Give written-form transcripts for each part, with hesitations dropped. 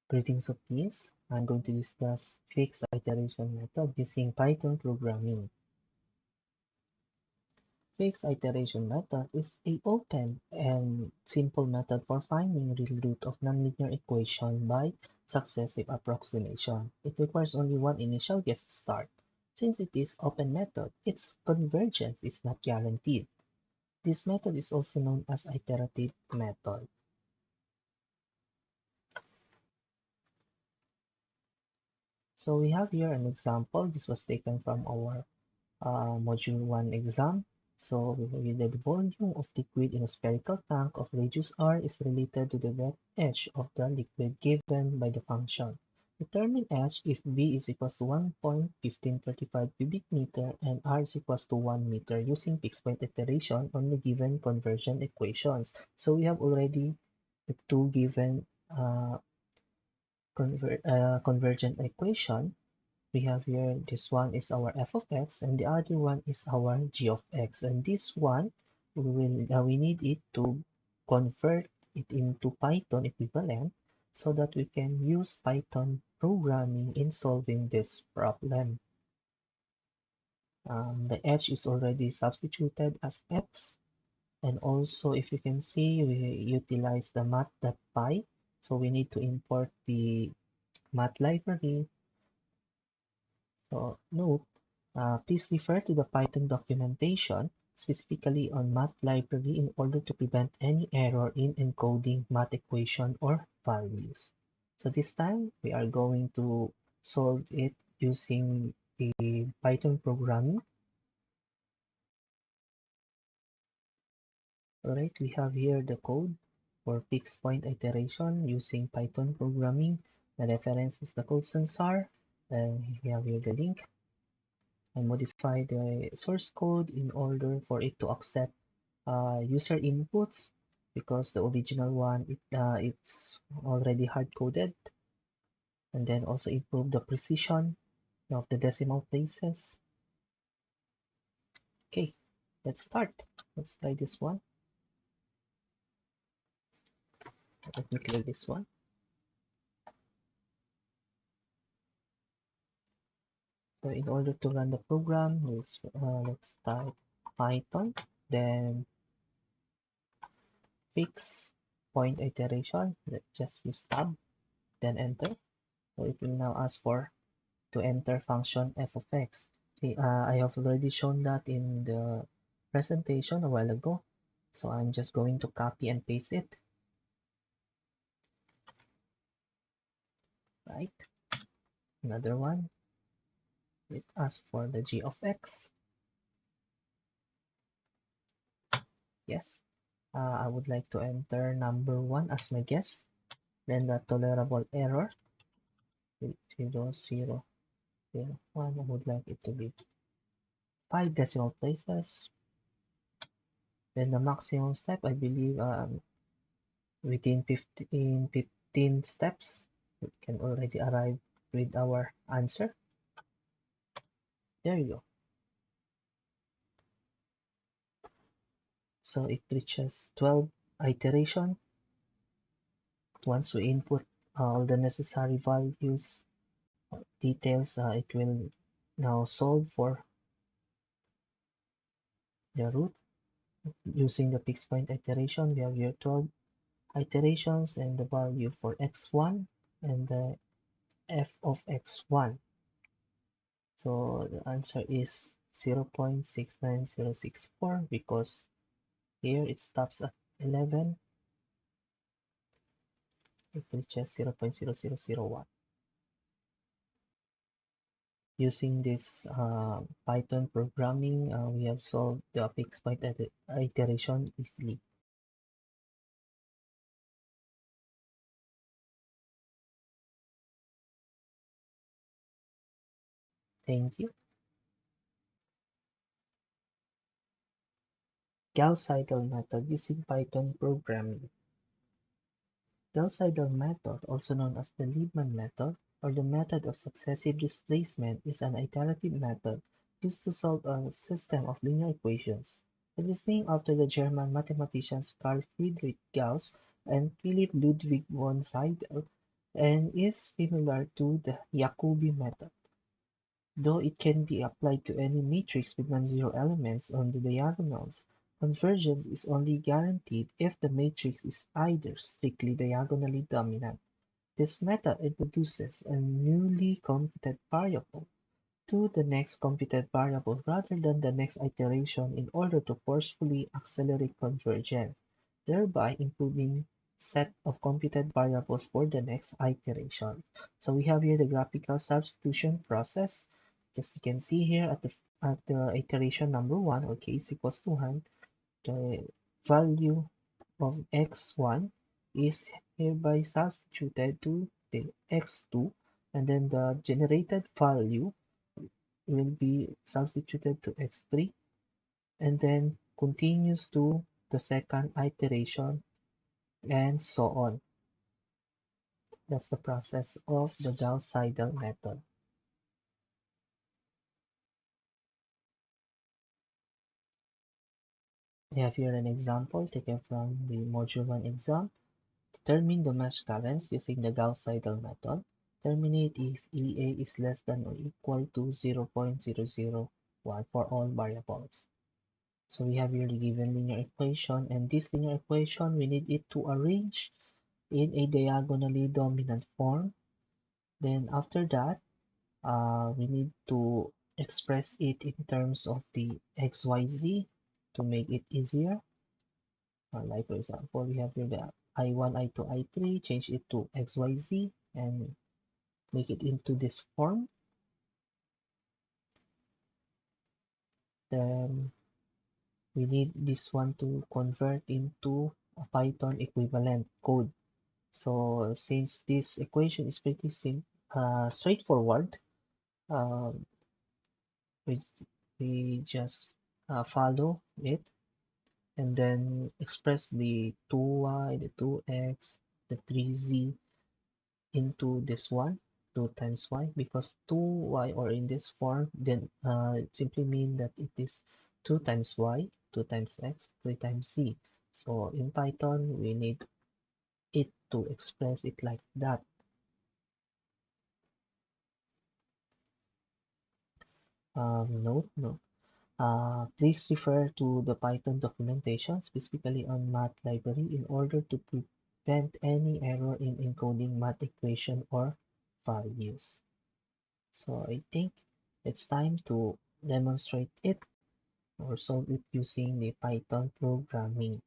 Greetings of peace. I'm going to discuss fixed iteration method using Python programming. Fixed iteration method is a open and simple method for finding real root of nonlinear equation by successive approximation. It requires only one initial guess to start. Since it is open method, its convergence is not guaranteed. This method is also known as iterative method. So we have here an example. This was taken from our Module 1 exam. So the volume of liquid in a spherical tank of radius r is related to the depth h of the liquid given by the function. Determine h if v is equals to 1.1535 cubic meter and r is equals to 1 meter using fixed point iteration on the given conversion equations. So we have already the two given convergent equation. We have here, this one is our f of x and the other one is our g of x, and this one we need it to convert it into Python equivalent so that we can use Python programming in solving this problem. The h is already substituted as x, and also if you can see, we utilize the math.py, so we need to import the math library. So note, please refer to the Python documentation, specifically on math library, in order to prevent any error in encoding math equation or values. So this time we are going to solve it using the Python programming. Alright, we have here the code for fixed point iteration using Python programming. The reference is the code sensor, and we have here the link. I modify the source code in order for it to accept user inputs, because the original one it's already hard coded, and then also improve the precision of the decimal places. Okay, let's start. Let's try this one. Let me clear this one. So in order to run the program, let's type Python, then fix point iteration. Let's just use tab, then enter. So it will now ask for to enter function f of x. See, I have already shown that in the presentation a while ago. So I'm just going to copy and paste it. Right. Another one. It asks for the g of x. Yes. I would like to enter number 1 as my guess. Then the tolerable error. 0, 0, 0, 1. I would like it to be 5 decimal places. Then the maximum step, I believe within 15 steps, we can already arrive with our answer. There you go. So it reaches 12 iteration. Once we input all the necessary values, details, it will now solve for the root using the fixed point iteration. We have here 12 iterations and the value for x1 and the f of x1. So the answer is 0.69064 because here it stops at 11. It reaches 0.0001. Using this Python programming, we have solved the fixed point iteration easily. Thank you. Gauss-Seidel method using Python programming. Gauss-Seidel method, also known as the Liebman method or the method of successive displacement, is an iterative method used to solve a system of linear equations. It is named after the German mathematicians Carl Friedrich Gauss and Philipp Ludwig von Seidel. and is similar to the Jacobi method, though it can be applied to any matrix with non-zero elements on the diagonals. Convergence is only guaranteed if the matrix is either strictly diagonally dominant. This method introduces a newly computed variable to the next computed variable rather than the next iteration in order to forcefully accelerate convergence, thereby including set of computed variables for the next iteration. So we have here the graphical substitution process. As you can see here at the iteration number 1, or k is equals to 1, the value of x1 is hereby substituted to the x2, and then the generated value will be substituted to x3, and then continues to the second iteration, and so on. That's the process of the Gauss-Seidel method. We have here an example taken from the Module 1 exam. Determine the mesh currents using the Gauss-Seidel method. Terminate if EA is less than or equal to 0.001 for all variables. So we have here the given linear equation, and this linear equation, we need it to arrange in a diagonally dominant form. Then after that, we need to express it in terms of the XYZ to make it easier. Like for example, we have here the I1, I2, I3, change it to XYZ and make it into this form. Then we need this one to convert into a Python equivalent code. So since this equation is pretty straightforward, um, we, we just follow it and then express the 2y, the 2x, the 3z into this one, 2 times y, because 2y, or in this form, then it simply mean that it is 2 times y, 2 times x, 3 times z. So in Python, we need it to express it like that. No. Please refer to the Python documentation, specifically on math library, in order to prevent any error in encoding math equation or values. So I think it's time to demonstrate it or solve it using the Python programming,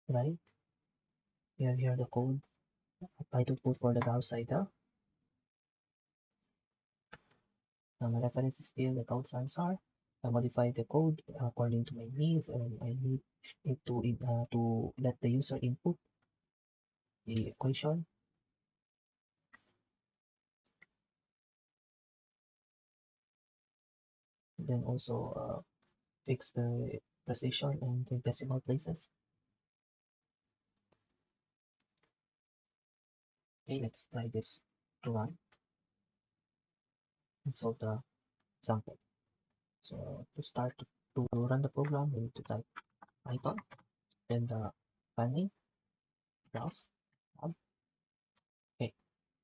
right? We have here the code, Python code for the Gauss-Seidel. My reference is still the Gauss answer. I modify the code according to my needs, and I need it to let the user input the equation, then also fix the precision and the decimal places. Okay, let's try this to run and solve the example. So to start to run the program, we need to type Python, then the file name, browse, tab. Okay,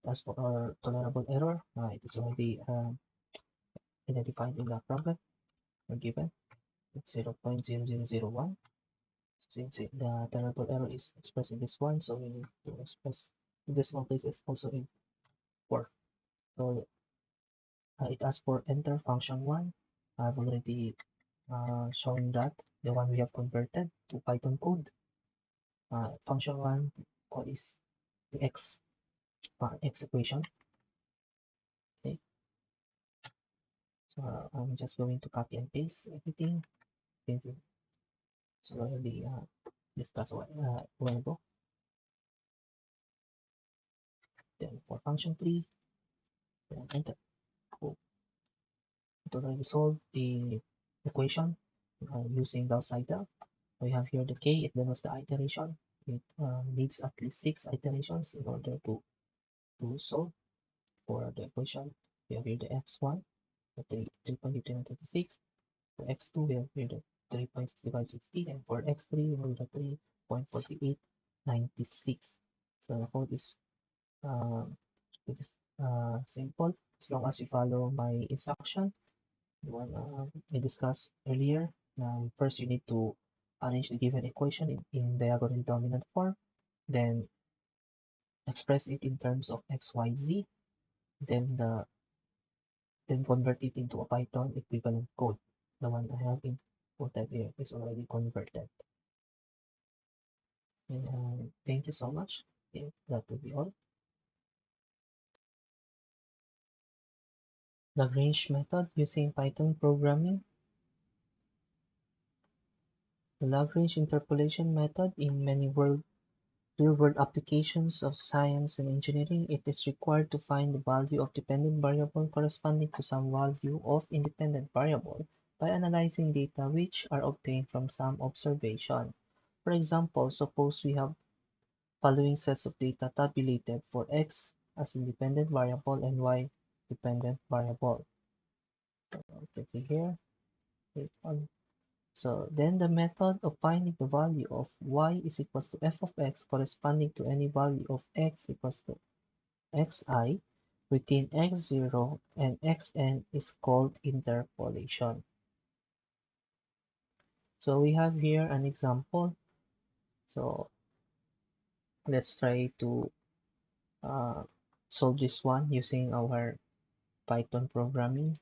as for our tolerable error, it is already identified in the problem or given. It's 0.0001. Since the tolerable error is expressed in this one, so we need to express the decimal places also in 4. So it asks for enter function 1. I've already shown that the one we have converted to Python code. Function 1 is the x equation. Okay, so I'm just going to copy and paste everything since it's already discussed a while ago. Then for function 3, then enter. Oh, it already solved the equation using Gauss-Seidel. We have here the k, it denotes the iteration. It needs at least 6 iterations in order to solve for the equation. We have here the x1, the 3.5936, for x2 we have here the 3.5560, and for x3 we have the 3.4896. So the code is uh, it is simple as long as you follow my instruction. The one we discussed earlier. First, you need to arrange the given equation in diagonal dominant form, then express it in terms of x, y, z, then convert it into a Python equivalent code. The one I have inputted here is already converted. And, thank you so much. Okay, that will be all. Lagrange method using Python programming. The Lagrange Interpolation method in many real-world applications of science and engineering, it is required to find the value of dependent variable corresponding to some value of independent variable by analyzing data which are obtained from some observation. For example, suppose we have following sets of data tabulated for x as independent variable and y dependent variable. Okay, here. So then the method of finding the value of y is equals to f of x corresponding to any value of x equals to xi within x0 and xn is called interpolation. So we have here an example. So let's try to uh, solve this one using our Python programming.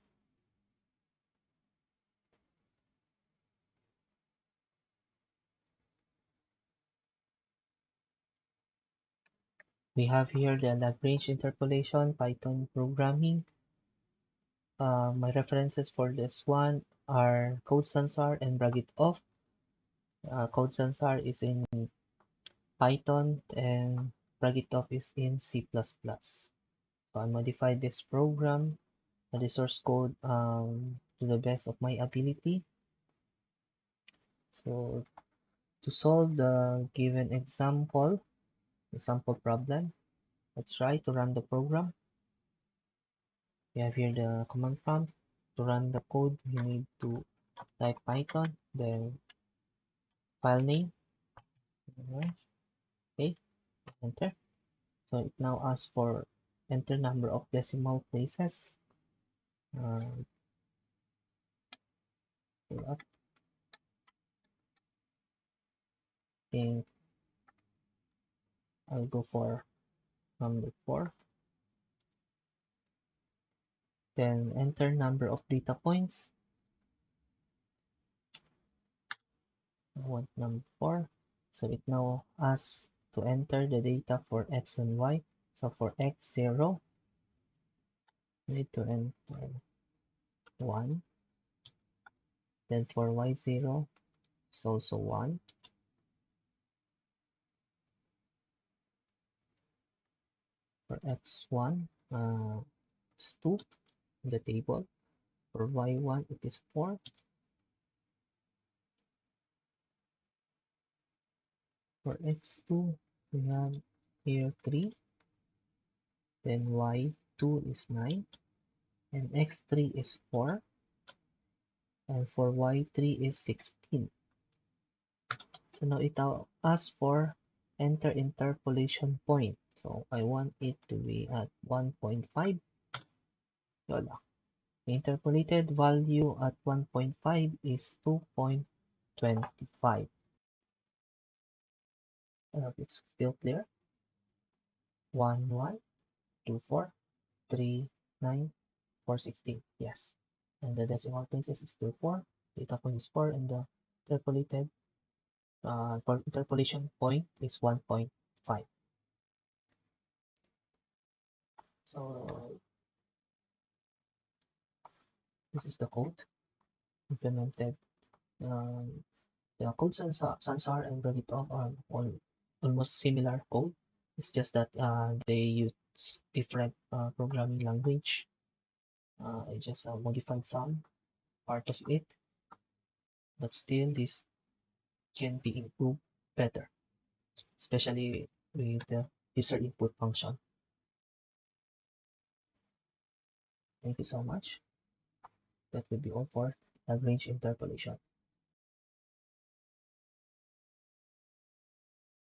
We have here the Lagrange interpolation Python programming. My references for this one are Code Sansar and Bragitov. Code Sansar is in Python and Bragitov is in C++. So I modified this program, the source code to the best of my ability. So to solve the given example problem, let's try to run the program. We have here the command prompt. To run the code, you need to type Python, then file name, okay, enter. So it now asks for enter number of decimal places. Fill up. Think I'll go for number 4. Then enter number of data points. I want number 4. So it now asks to enter the data for x and y. So for x0, you need to enter 1. Then for y0, it's also 1. For x1, it's 2 in the table. For y1, it is 4. For x2, we have here 3. Then y2 is 9. And x3 is 4. And for y3 is 16. So now it asks for enter interpolation point. So I want it to be at 1.5. Yola. The interpolated value at 1.5 is 2.25. I hope it's still clear. 1, 1, 2, 4, 3, 9, 4, 16. Yes. And the decimal places is still 4. Data point is 4 and the interpolated interpolation point is 1.5. So this is the code implemented. The code Sansar and Gravitov are all almost similar code. It's just that they use different programming language. I just modified some part of it, but still this can be improved better, especially with the user input function. Thank you so much. That will be all for Lagrange interpolation.